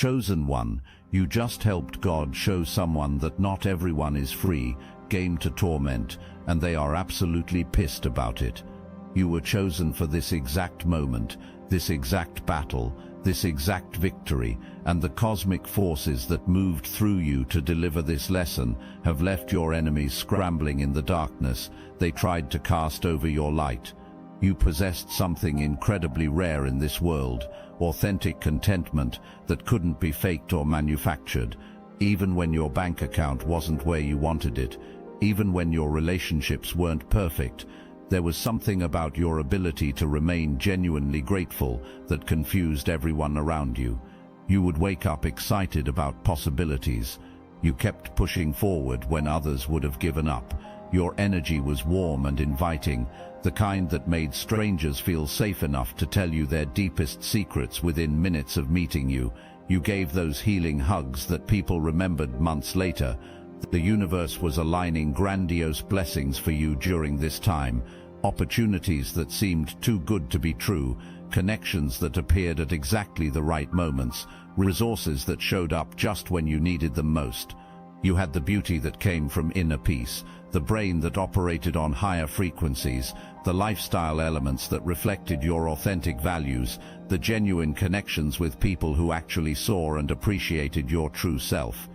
Chosen one, you just helped God show someone that not everyone is free, game to torment, and they are absolutely pissed about it. You were chosen for this exact moment, this exact battle, this exact victory, and the cosmic forces that moved through you to deliver this lesson have left your enemies scrambling in the darkness. They tried to cast over your light. You possessed something incredibly rare in this world, authentic contentment that couldn't be faked or manufactured, even when your bank account wasn't where you wanted it, even when your relationships weren't perfect. There was something about your ability to remain genuinely grateful that confused everyone around you. You would wake up excited about possibilities. You kept pushing forward when others would have given up. Your energy was warm and inviting, the kind that made strangers feel safe enough to tell you their deepest secrets within minutes of meeting you. You gave those healing hugs that people remembered months later. The universe was aligning grandiose blessings for you during this time. Opportunities that seemed too good to be true, connections that appeared at exactly the right moments, resources that showed up just when you needed them most. You had the beauty that came from inner peace, the brain that operated on higher frequencies, the lifestyle elements that reflected your authentic values, the genuine connections with people who actually saw and appreciated your true self.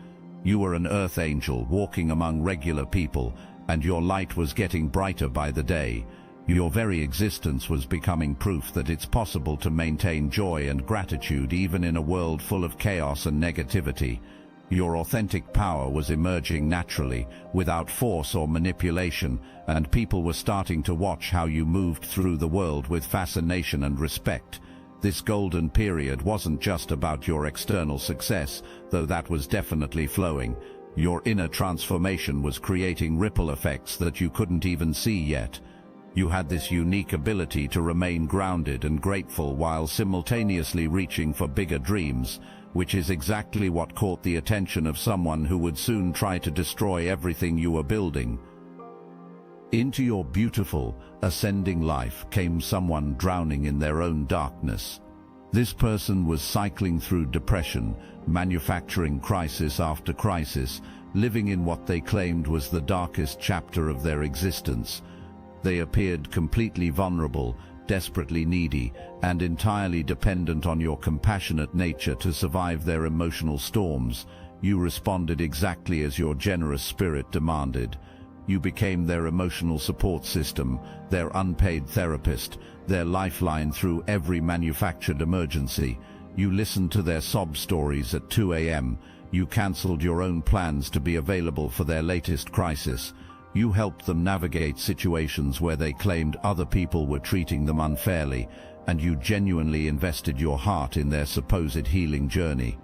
You were an earth angel walking among regular people, and your light was getting brighter by the day. Your very existence was becoming proof that it's possible to maintain joy and gratitude even in a world full of chaos and negativity. Your authentic power was emerging naturally, without force or manipulation, and people were starting to watch how you moved through the world with fascination and respect. This golden period wasn't just about your external success, though that was definitely flowing. Your inner transformation was creating ripple effects that you couldn't even see yet. You had this unique ability to remain grounded and grateful while simultaneously reaching for bigger dreams, which is exactly what caught the attention of someone who would soon try to destroy everything you were building. Into your beautiful, ascending life came someone drowning in their own darkness. This person was cycling through depression, manufacturing crisis after crisis, living in what they claimed was the darkest chapter of their existence. They appeared completely vulnerable, desperately needy, and entirely dependent on your compassionate nature to survive their emotional storms. You responded exactly as your generous spirit demanded. You became their emotional support system, their unpaid therapist, their lifeline through every manufactured emergency. You listened to their sob stories at 2 a.m. You cancelled your own plans to be available for their latest crisis. You helped them navigate situations where they claimed other people were treating them unfairly, and you genuinely invested your heart in their supposed healing journey.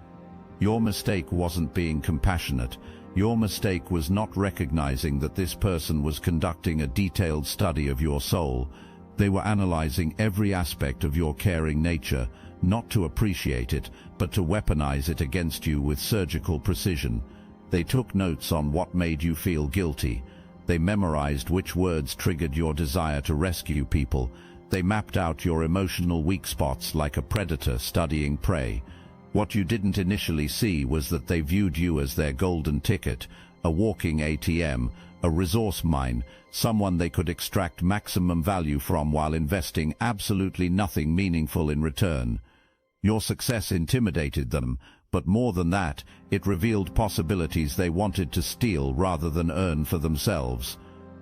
Your mistake wasn't being compassionate. Your mistake was not recognizing that this person was conducting a detailed study of your soul. They were analyzing every aspect of your caring nature, not to appreciate it, but to weaponize it against you with surgical precision. They took notes on what made you feel guilty. They memorized which words triggered your desire to rescue people. They mapped out your emotional weak spots like a predator studying prey. What you didn't initially see was that they viewed you as their golden ticket, a walking ATM, a resource mine, someone they could extract maximum value from while investing absolutely nothing meaningful in return. Your success intimidated them, but more than that, it revealed possibilities they wanted to steal rather than earn for themselves.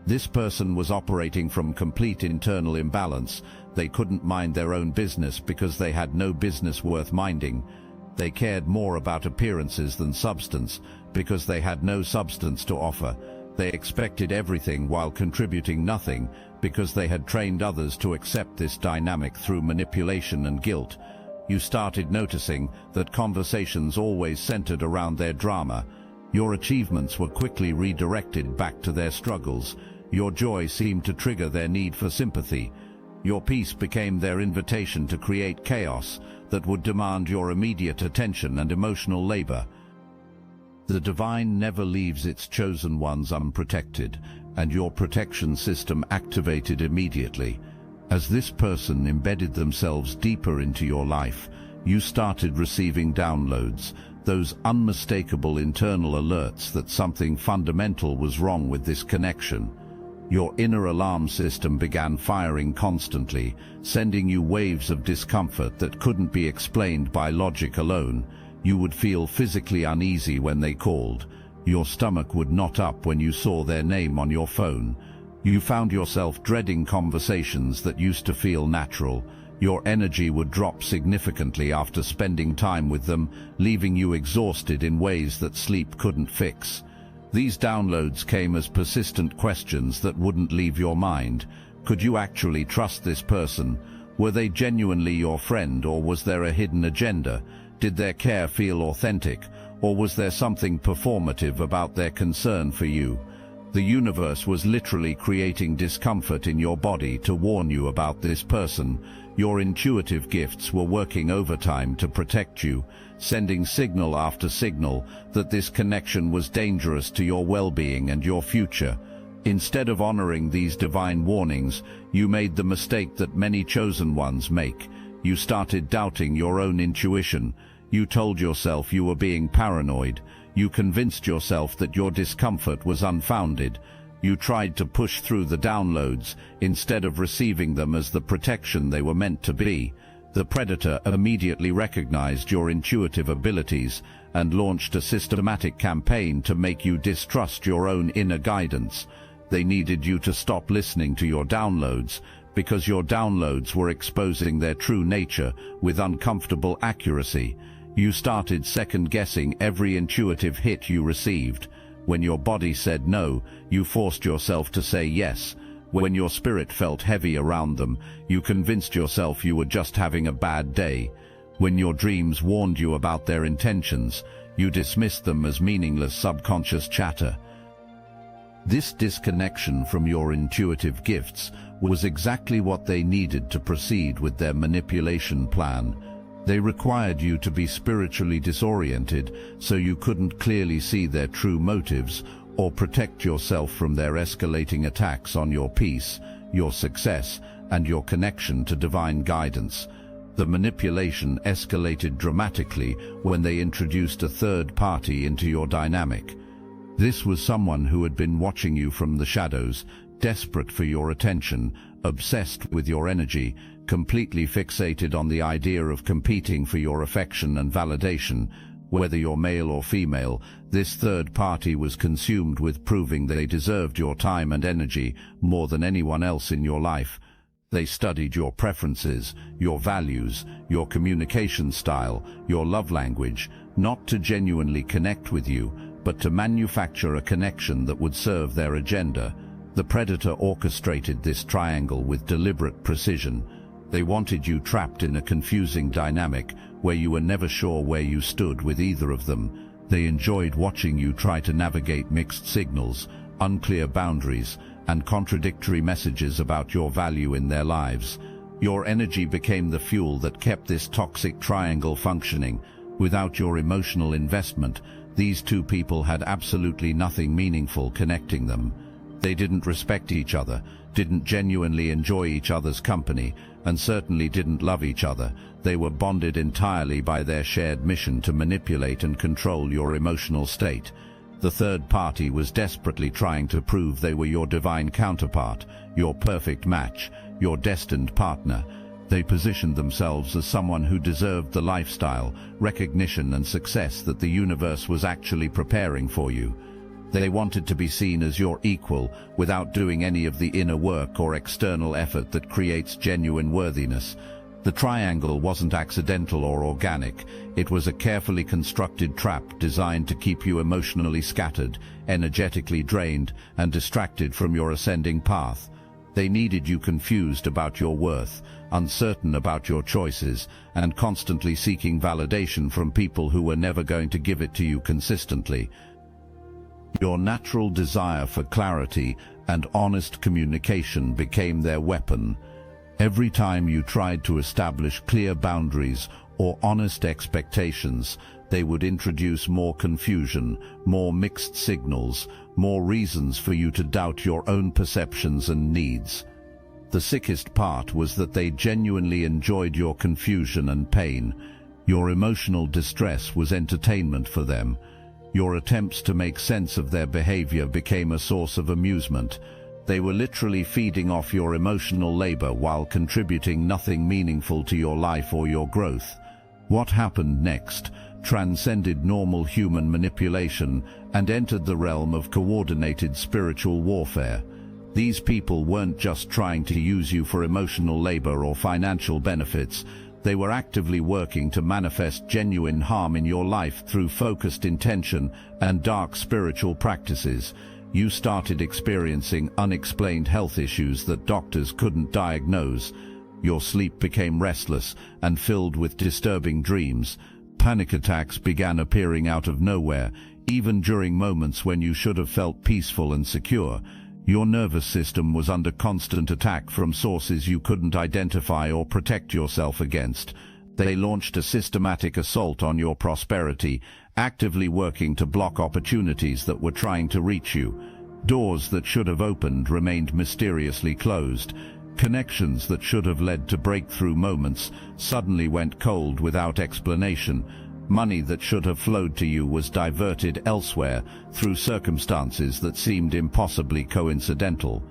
This person was operating from complete internal imbalance. They couldn't mind their own business because they had no business worth minding. They cared more about appearances than substance because they had no substance to offer. They expected everything while contributing nothing because they had trained others to accept this dynamic through manipulation and guilt. You started noticing that conversations always centered around their drama. Your achievements were quickly redirected back to their struggles. Your joy seemed to trigger their need for sympathy. Your peace became their invitation to create chaos that would demand your immediate attention and emotional labor. The divine never leaves its chosen ones unprotected, and your protection system activated immediately. As this person embedded themselves deeper into your life, You started receiving downloads, those unmistakable internal alerts that something fundamental was wrong with this connection. Your inner alarm system began firing constantly, sending you waves of discomfort that couldn't be explained by logic alone. You would feel physically uneasy when they called. Your stomach would knot up when you saw their name on your phone. You found yourself dreading conversations that used to feel natural. Your energy would drop significantly after spending time with them, leaving you exhausted in ways that sleep couldn't fix. These downloads came as persistent questions that wouldn't leave your mind. Could you actually trust this person? Were they genuinely your friend, or was there a hidden agenda? Did their care feel authentic, or was there something performative about their concern for you? The universe was literally creating discomfort in your body to warn you about this person. Your intuitive gifts were working overtime to protect you, sending signal after signal that this connection was dangerous to your well-being and your future. Instead of honoring these divine warnings, you made the mistake that many chosen ones make. You started doubting your own intuition. You told yourself you were being paranoid. You convinced yourself that your discomfort was unfounded. You tried to push through the downloads instead of receiving them as the protection they were meant to be. The predator immediately recognized your intuitive abilities and launched a systematic campaign to make you distrust your own inner guidance. They needed you to stop listening to your downloads, because your downloads were exposing their true nature with uncomfortable accuracy. You started second-guessing every intuitive hit you received. When your body said no, you forced yourself to say yes. When your spirit felt heavy around them, you convinced yourself you were just having a bad day. When your dreams warned you about their intentions, you dismissed them as meaningless subconscious chatter. This disconnection from your intuitive gifts was exactly what they needed to proceed with their manipulation plan. They required you to be spiritually disoriented so you couldn't clearly see their true motives or protect yourself from their escalating attacks on your peace, your success, and your connection to divine guidance. The manipulation escalated dramatically when they introduced a third party into your dynamic. This was someone who had been watching you from the shadows, desperate for your attention, obsessed with your energy, completely fixated on the idea of competing for your affection and validation. Whether you're male or female, this third party was consumed with proving they deserved your time and energy more than anyone else in your life. They studied your preferences, your values, your communication style, your love language, not to genuinely connect with you, but to manufacture a connection that would serve their agenda. The predator orchestrated this triangle with deliberate precision. They wanted you trapped in a confusing dynamic where you were never sure where you stood with either of them. They enjoyed watching you try to navigate mixed signals, unclear boundaries, and contradictory messages about your value in their lives. Your energy became the fuel that kept this toxic triangle functioning. Without your emotional investment, these two people had absolutely nothing meaningful connecting them. They didn't respect each other, didn't genuinely enjoy each other's company, and certainly didn't love each other. They were bonded entirely by their shared mission to manipulate and control your emotional state. The third party was desperately trying to prove they were your divine counterpart, your perfect match, your destined partner. They positioned themselves as someone who deserved the lifestyle, recognition, and success that the universe was actually preparing for you. They wanted to be seen as your equal without doing any of the inner work or external effort that creates genuine worthiness. The triangle wasn't accidental or organic. It was a carefully constructed trap designed to keep you emotionally scattered, energetically drained, and distracted from your ascending path. They needed you confused about your worth, uncertain about your choices, and constantly seeking validation from people who were never going to give it to you consistently. Your natural desire for clarity and honest communication became their weapon. Every time you tried to establish clear boundaries or honest expectations, they would introduce more confusion, more mixed signals, more reasons for you to doubt your own perceptions and needs. The sickest part was that they genuinely enjoyed your confusion and pain. Your emotional distress was entertainment for them. Your attempts to make sense of their behavior became a source of amusement. They were literally feeding off your emotional labor while contributing nothing meaningful to your life or your growth. What happened next transcended normal human manipulation and entered the realm of coordinated spiritual warfare. These people weren't just trying to use you for emotional labor or financial benefits. They were actively working to manifest genuine harm in your life through focused intention and dark spiritual practices. You started experiencing unexplained health issues that doctors couldn't diagnose. Your sleep became restless and filled with disturbing dreams. Panic attacks began appearing out of nowhere, even during moments when you should have felt peaceful and secure. Your nervous system was under constant attack from sources you couldn't identify or protect yourself against. They launched a systematic assault on your prosperity, actively working to block opportunities that were trying to reach you. Doors that should have opened remained mysteriously closed. Connections that should have led to breakthrough moments suddenly went cold without explanation. Money that should have flowed to you was diverted elsewhere through circumstances that seemed impossibly coincidental.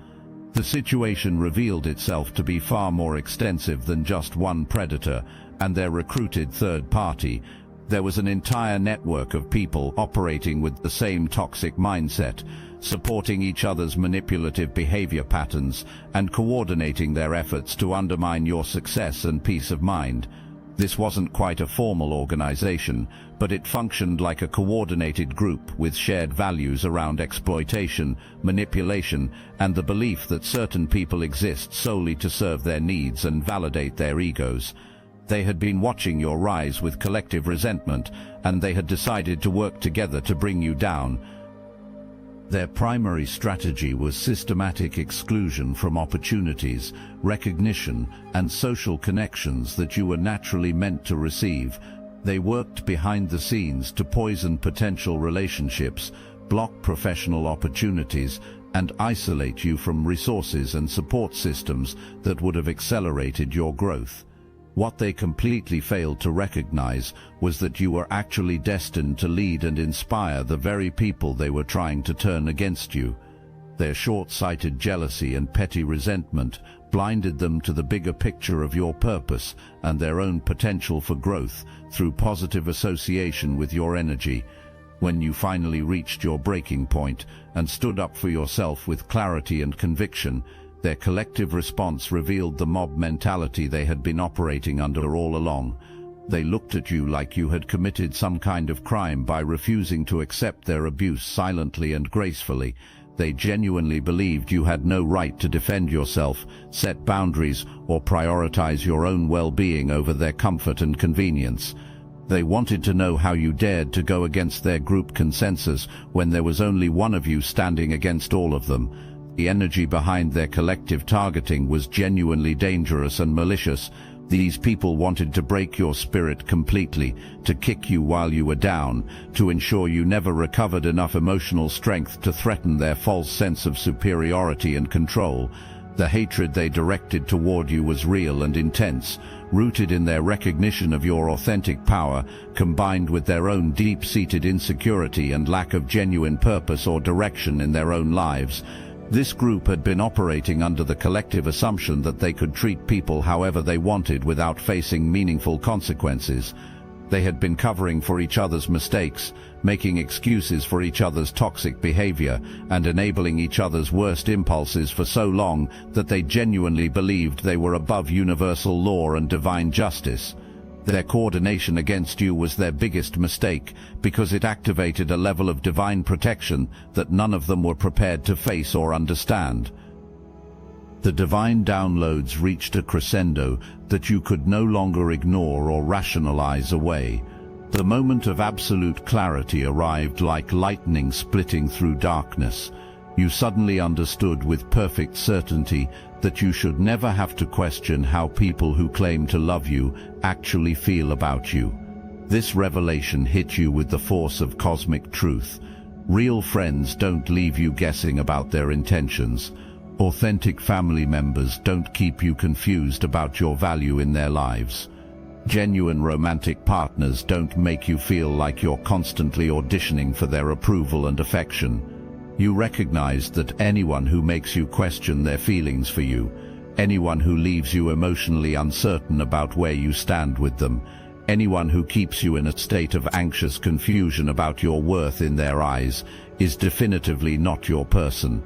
The situation revealed itself to be far more extensive than just one predator and their recruited third party. There was an entire network of people operating with the same toxic mindset, supporting each other's manipulative behavior patterns and coordinating their efforts to undermine your success and peace of mind. This wasn't quite a formal organization, but it functioned like a coordinated group with shared values around exploitation, manipulation, and the belief that certain people exist solely to serve their needs and validate their egos. They had been watching your rise with collective resentment, and they had decided to work together to bring you down. Their primary strategy was systematic exclusion from opportunities, recognition, and social connections that you were naturally meant to receive. They worked behind the scenes to poison potential relationships, block professional opportunities, and isolate you from resources and support systems that would have accelerated your growth. What they completely failed to recognize was that you were actually destined to lead and inspire the very people they were trying to turn against you. Their short-sighted jealousy and petty resentment blinded them to the bigger picture of your purpose and their own potential for growth through positive association with your energy. When you finally reached your breaking point and stood up for yourself with clarity and conviction, their collective response revealed the mob mentality they had been operating under all along. They looked at you like you had committed some kind of crime by refusing to accept their abuse silently and gracefully. They genuinely believed you had no right to defend yourself, set boundaries, or prioritize your own well-being over their comfort and convenience. They wanted to know how you dared to go against their group consensus when there was only one of you standing against all of them. The energy behind their collective targeting was genuinely dangerous and malicious. These people wanted to break your spirit completely, to kick you while you were down, to ensure you never recovered enough emotional strength to threaten their false sense of superiority and control. The hatred they directed toward you was real and intense, rooted in their recognition of your authentic power, combined with their own deep-seated insecurity and lack of genuine purpose or direction in their own lives. This group had been operating under the collective assumption that they could treat people however they wanted without facing meaningful consequences. They had been covering for each other's mistakes, making excuses for each other's toxic behavior, and enabling each other's worst impulses for so long that they genuinely believed they were above universal law and divine justice. Their coordination against you was their biggest mistake, because it activated a level of divine protection that none of them were prepared to face or understand. The divine downloads reached a crescendo that you could no longer ignore or rationalize away. The moment of absolute clarity arrived like lightning splitting through darkness. You suddenly understood with perfect certainty that you should never have to question how people who claim to love you actually feel about you. This revelation hit you with the force of cosmic truth. Real friends don't leave you guessing about their intentions. Authentic family members don't keep you confused about your value in their lives. Genuine romantic partners don't make you feel like you're constantly auditioning for their approval and affection. You recognize that anyone who makes you question their feelings for you, anyone who leaves you emotionally uncertain about where you stand with them, anyone who keeps you in a state of anxious confusion about your worth in their eyes, is definitively not your person.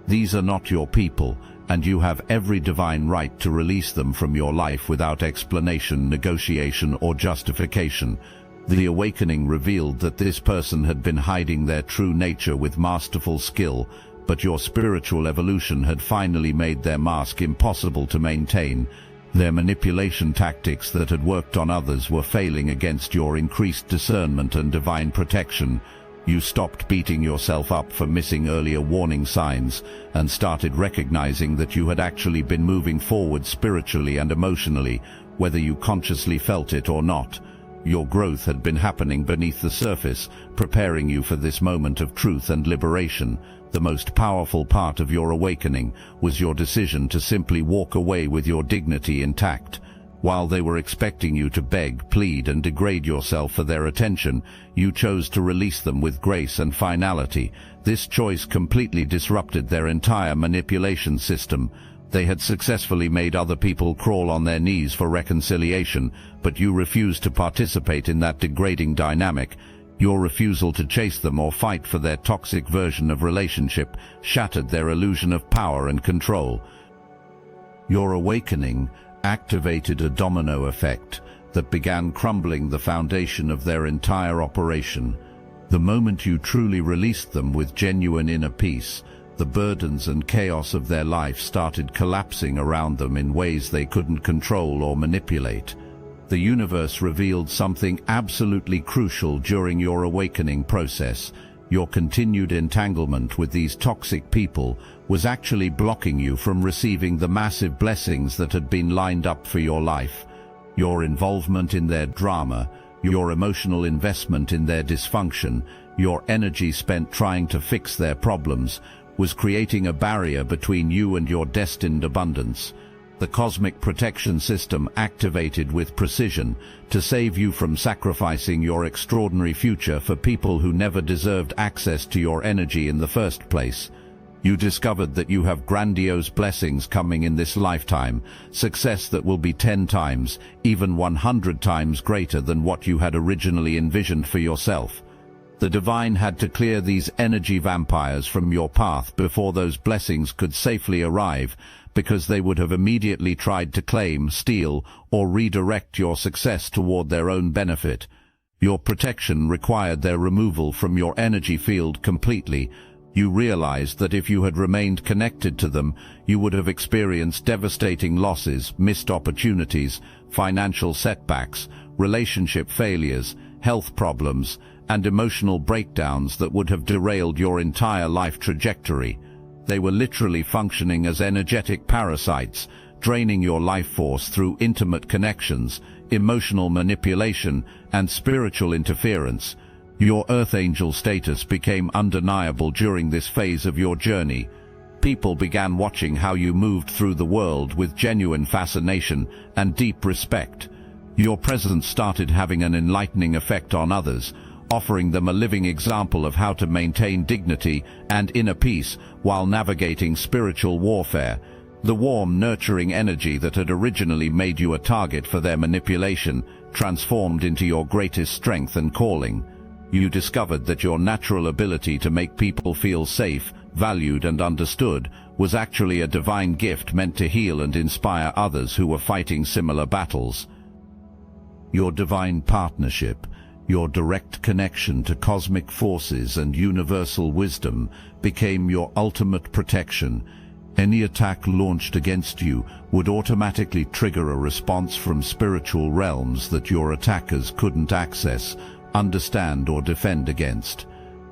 These are not your people, and you have every divine right to release them from your life without explanation, negotiation, or justification. The awakening revealed that this person had been hiding their true nature with masterful skill, but your spiritual evolution had finally made their mask impossible to maintain. Their manipulation tactics that had worked on others were failing against your increased discernment and divine protection. You stopped beating yourself up for missing earlier warning signs and started recognizing that you had actually been moving forward spiritually and emotionally, whether you consciously felt it or not. Your growth had been happening beneath the surface, preparing you for this moment of truth and liberation. The most powerful part of your awakening was your decision to simply walk away with your dignity intact. While they were expecting you to beg, plead, and degrade yourself for their attention, you chose to release them with grace and finality. This choice completely disrupted their entire manipulation system. They had successfully made other people crawl on their knees for reconciliation, but you refused to participate in that degrading dynamic. Your refusal to chase them or fight for their toxic version of relationship shattered their illusion of power and control. Your awakening activated a domino effect that began crumbling the foundation of their entire operation. The moment you truly released them with genuine inner peace, the burdens and chaos of their life started collapsing around them in ways they couldn't control or manipulate. The universe revealed something absolutely crucial during your awakening process. Your continued entanglement with these toxic people was actually blocking you from receiving the massive blessings that had been lined up for your life. Your involvement in their drama, your emotional investment in their dysfunction, your energy spent trying to fix their problems, was creating a barrier between you and your destined abundance. The cosmic protection system activated with precision to save you from sacrificing your extraordinary future for people who never deserved access to your energy in the first place. You discovered that you have grandiose blessings coming in this lifetime, success that will be 10 times, even 100 times greater than what you had originally envisioned for yourself. The divine had to clear these energy vampires from your path before those blessings could safely arrive, because they would have immediately tried to claim, steal, or redirect your success toward their own benefit. Your protection required their removal from your energy field completely. You realized that if you had remained connected to them, you would have experienced devastating losses, missed opportunities, financial setbacks, relationship failures, health problems, and emotional breakdowns that would have derailed your entire life trajectory. They were literally functioning as energetic parasites, draining your life force through intimate connections, emotional manipulation, and spiritual interference. Your Earth Angel status became undeniable during this phase of your journey. People began watching how you moved through the world with genuine fascination and deep respect. Your presence started having an enlightening effect on others, offering them a living example of how to maintain dignity and inner peace while navigating spiritual warfare. The warm, nurturing energy that had originally made you a target for their manipulation transformed into your greatest strength and calling. You discovered that your natural ability to make people feel safe, valued, and understood was actually a divine gift meant to heal and inspire others who were fighting similar battles. Your divine partnership, your direct connection to cosmic forces and universal wisdom, became your ultimate protection. Any attack launched against you would automatically trigger a response from spiritual realms that your attackers couldn't access, understand, or defend against.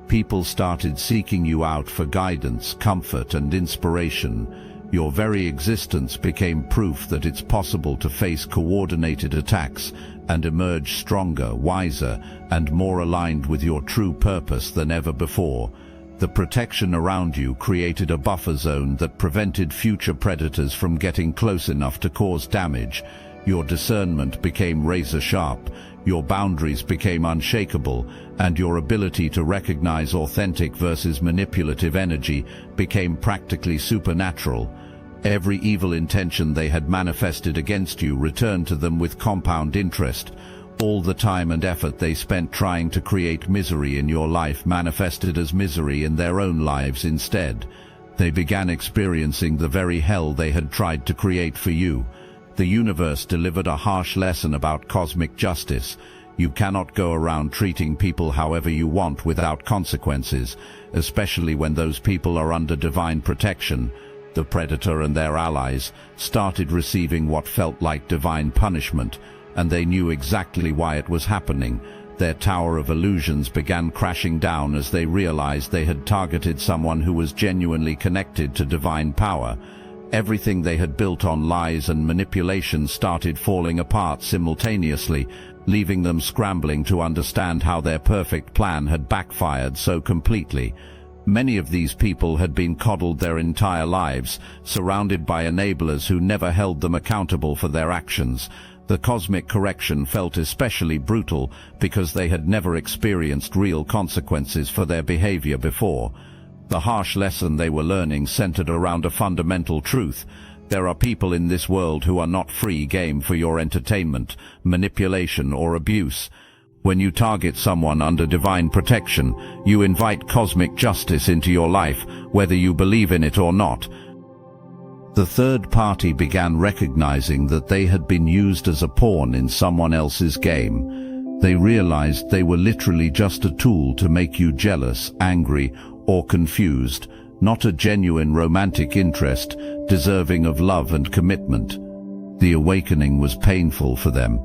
People started seeking you out for guidance, comfort, and inspiration. Your very existence became proof that it's possible to face coordinated attacks and emerge stronger, wiser, and more aligned with your true purpose than ever before. The protection around you created a buffer zone that prevented future predators from getting close enough to cause damage. Your discernment became razor-sharp, your boundaries became unshakable, and your ability to recognize authentic versus manipulative energy became practically supernatural. Every evil intention they had manifested against you returned to them with compound interest. All the time and effort they spent trying to create misery in your life manifested as misery in their own lives instead. They began experiencing the very hell they had tried to create for you. The universe delivered a harsh lesson about cosmic justice. You cannot go around treating people however you want without consequences, especially when those people are under divine protection. The predator and their allies started receiving what felt like divine punishment, and they knew exactly why it was happening. Their tower of illusions began crashing down as they realized they had targeted someone who was genuinely connected to divine power. Everything they had built on lies and manipulation started falling apart simultaneously, leaving them scrambling to understand how their perfect plan had backfired so completely. Many of these people had been coddled their entire lives, surrounded by enablers who never held them accountable for their actions. The cosmic correction felt especially brutal because they had never experienced real consequences for their behavior before. The harsh lesson they were learning centered around a fundamental truth. There are people in this world who are not free game for your entertainment, manipulation, or abuse. When you target someone under divine protection, you invite cosmic justice into your life, whether you believe in it or not. The third party began recognizing that they had been used as a pawn in someone else's game. They realized they were literally just a tool to make you jealous, angry, or confused, not a genuine romantic interest deserving of love and commitment. The awakening was painful for them.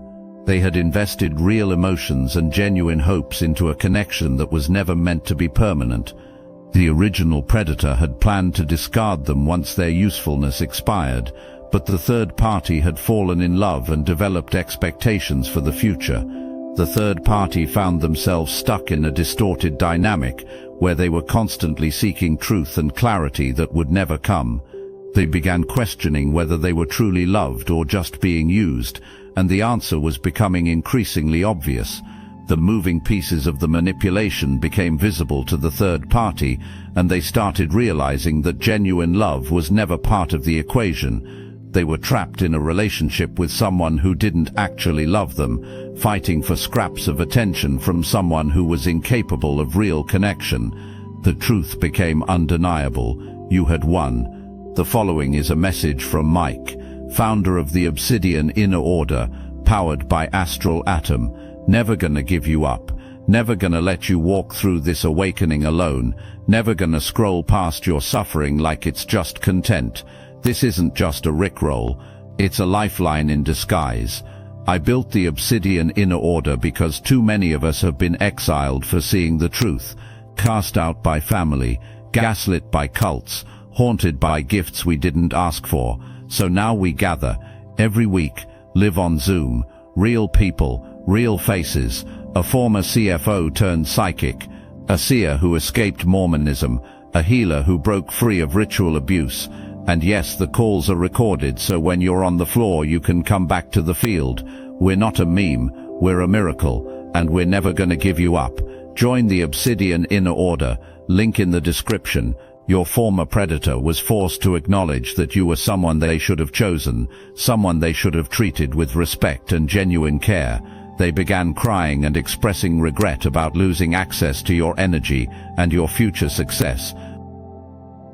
They had invested real emotions and genuine hopes into a connection that was never meant to be permanent. The original predator had planned to discard them once their usefulness expired, but the third party had fallen in love and developed expectations for the future. The third party found themselves stuck in a distorted dynamic where they were constantly seeking truth and clarity that would never come. They began questioning whether they were truly loved or just being used, and the answer was becoming increasingly obvious. The moving pieces of the manipulation became visible to the third party, and they started realizing that genuine love was never part of the equation. They were trapped in a relationship with someone who didn't actually love them, fighting for scraps of attention from someone who was incapable of real connection. The truth became undeniable. You had won. The following is a message from Mike, founder of the Obsidian Inner Order, powered by Astral Atom. Never gonna give you up. Never gonna let you walk through this awakening alone. Never gonna scroll past your suffering like it's just content. This isn't just a rickroll. It's a lifeline in disguise. I built the Obsidian Inner Order because too many of us have been exiled for seeing the truth, cast out by family, gaslit by cults, haunted by gifts we didn't ask for. So now we gather, every week, live on Zoom, real people, real faces, a former CFO turned psychic, a seer who escaped Mormonism, a healer who broke free of ritual abuse. And yes, the calls are recorded, so when you're on the floor you can come back to the field. We're not a meme, we're a miracle, and we're never gonna give you up. Join the Obsidian Inner Order, link in the description. Your former predator was forced to acknowledge that you were someone they should have chosen, someone they should have treated with respect and genuine care. They began crying and expressing regret about losing access to your energy and your future success.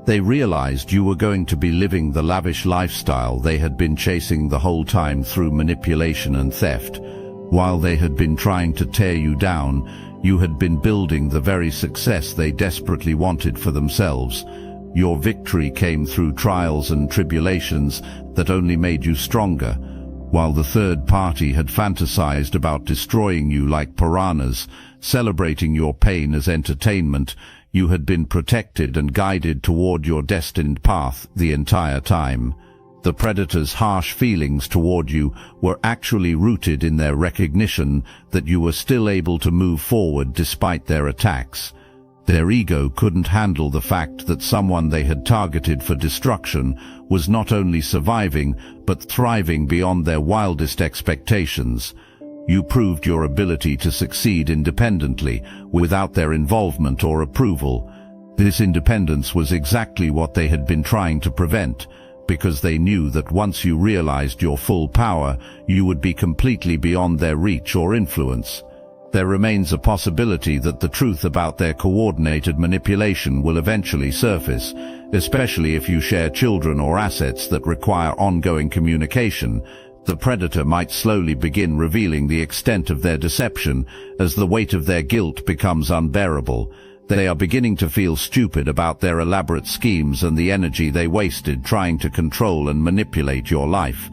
They realized you were going to be living the lavish lifestyle they had been chasing the whole time through manipulation and theft. While they had been trying to tear you down, you had been building the very success they desperately wanted for themselves. Your victory came through trials and tribulations that only made you stronger. While the third party had fantasized about destroying you like piranhas, celebrating your pain as entertainment, you had been protected and guided toward your destined path the entire time. The predator's harsh feelings toward you were actually rooted in their recognition that you were still able to move forward despite their attacks. Their ego couldn't handle the fact that someone they had targeted for destruction was not only surviving, but thriving beyond their wildest expectations. You proved your ability to succeed independently, without their involvement or approval. This independence was exactly what they had been trying to prevent, because they knew that once you realized your full power, you would be completely beyond their reach or influence. There remains a possibility that the truth about their coordinated manipulation will eventually surface, especially if you share children or assets that require ongoing communication. The predator might slowly begin revealing the extent of their deception as the weight of their guilt becomes unbearable. They are beginning to feel stupid about their elaborate schemes and the energy they wasted trying to control and manipulate your life.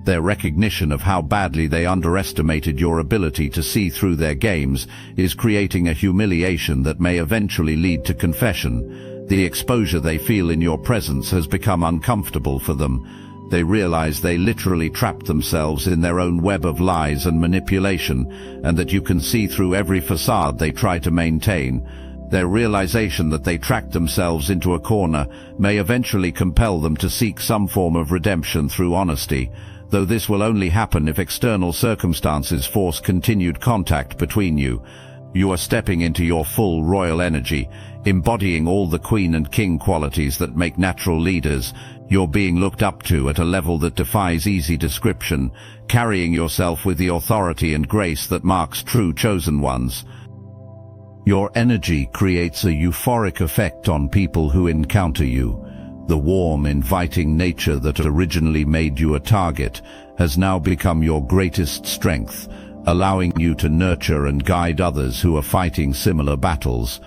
Their recognition of how badly they underestimated your ability to see through their games is creating a humiliation that may eventually lead to confession. The exposure they feel in your presence has become uncomfortable for them. They realize they literally trapped themselves in their own web of lies and manipulation, and that you can see through every facade they try to maintain. Their realization that they tracked themselves into a corner may eventually compel them to seek some form of redemption through honesty, though this will only happen if external circumstances force continued contact between you. You are stepping into your full royal energy, embodying all the queen and king qualities that make natural leaders. You're being looked up to at a level that defies easy description, carrying yourself with the authority and grace that marks true chosen ones. Your energy creates a euphoric effect on people who encounter you. The warm, inviting nature that originally made you a target has now become your greatest strength, allowing you to nurture and guide others who are fighting similar battles.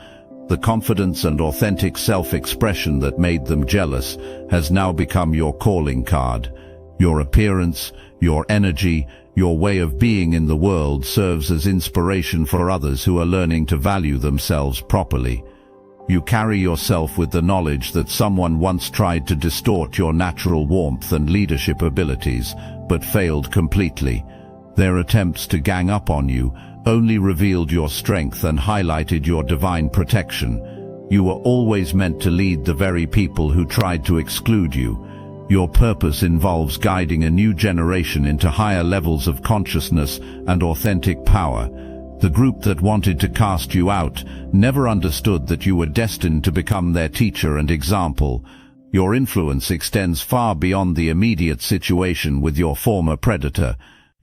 The confidence and authentic self-expression that made them jealous has now become your calling card. Your appearance, your energy, your way of being in the world serves as inspiration for others who are learning to value themselves properly. You carry yourself with the knowledge that someone once tried to distort your natural warmth and leadership abilities, but failed completely. Their attempts to gang up on you only revealed your strength and highlighted your divine protection. You were always meant to lead the very people who tried to exclude you. Your purpose involves guiding a new generation into higher levels of consciousness and authentic power. The group that wanted to cast you out never understood that you were destined to become their teacher and example. Your influence extends far beyond the immediate situation with your former predator.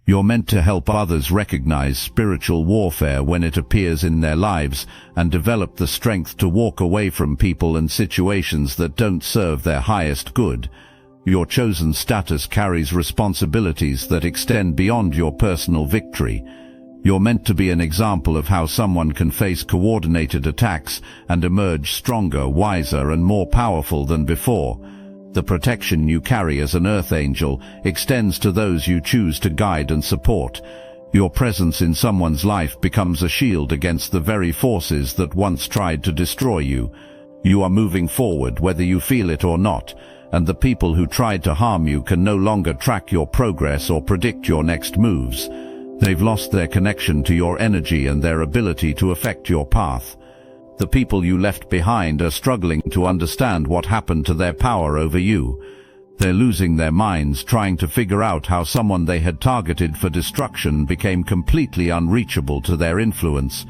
You're meant to help others recognize spiritual warfare when it appears in their lives and develop the strength to walk away from people and situations that don't serve their highest good. Your chosen status carries responsibilities that extend beyond your personal victory. You're meant to be an example of how someone can face coordinated attacks and emerge stronger, wiser, and more powerful than before. The protection you carry as an earth angel extends to those you choose to guide and support. Your presence in someone's life becomes a shield against the very forces that once tried to destroy you. You are moving forward whether you feel it or not, and the people who tried to harm you can no longer track your progress or predict your next moves. They've lost their connection to your energy and their ability to affect your path. The people you left behind are struggling to understand what happened to their power over you. They're losing their minds trying to figure out how someone they had targeted for destruction became completely unreachable to their influence.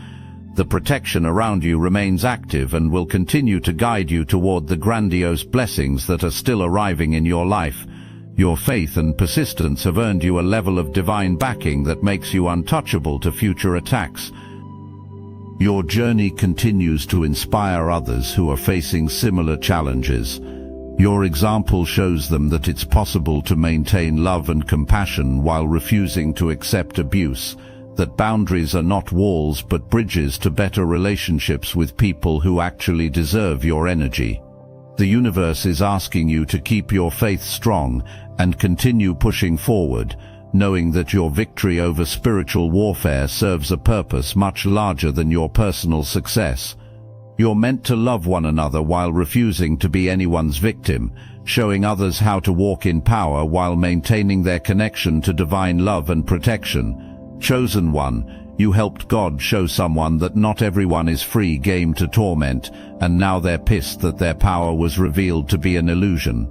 The protection around you remains active and will continue to guide you toward the grandiose blessings that are still arriving in your life. Your faith and persistence have earned you a level of divine backing that makes you untouchable to future attacks. Your journey continues to inspire others who are facing similar challenges. Your example shows them that it's possible to maintain love and compassion while refusing to accept abuse, that boundaries are not walls but bridges to better relationships with people who actually deserve your energy. The universe is asking you to keep your faith strong and continue pushing forward, knowing that your victory over spiritual warfare serves a purpose much larger than your personal success. You're meant to love one another while refusing to be anyone's victim, showing others how to walk in power while maintaining their connection to divine love and protection. Chosen one, You helped God show someone that not everyone is free game to torment, and now they're pissed that their power was revealed to be an illusion.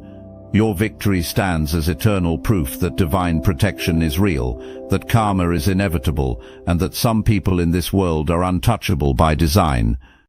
Your victory stands as eternal proof that divine protection is real, that karma is inevitable, and that some people in this world are untouchable by design.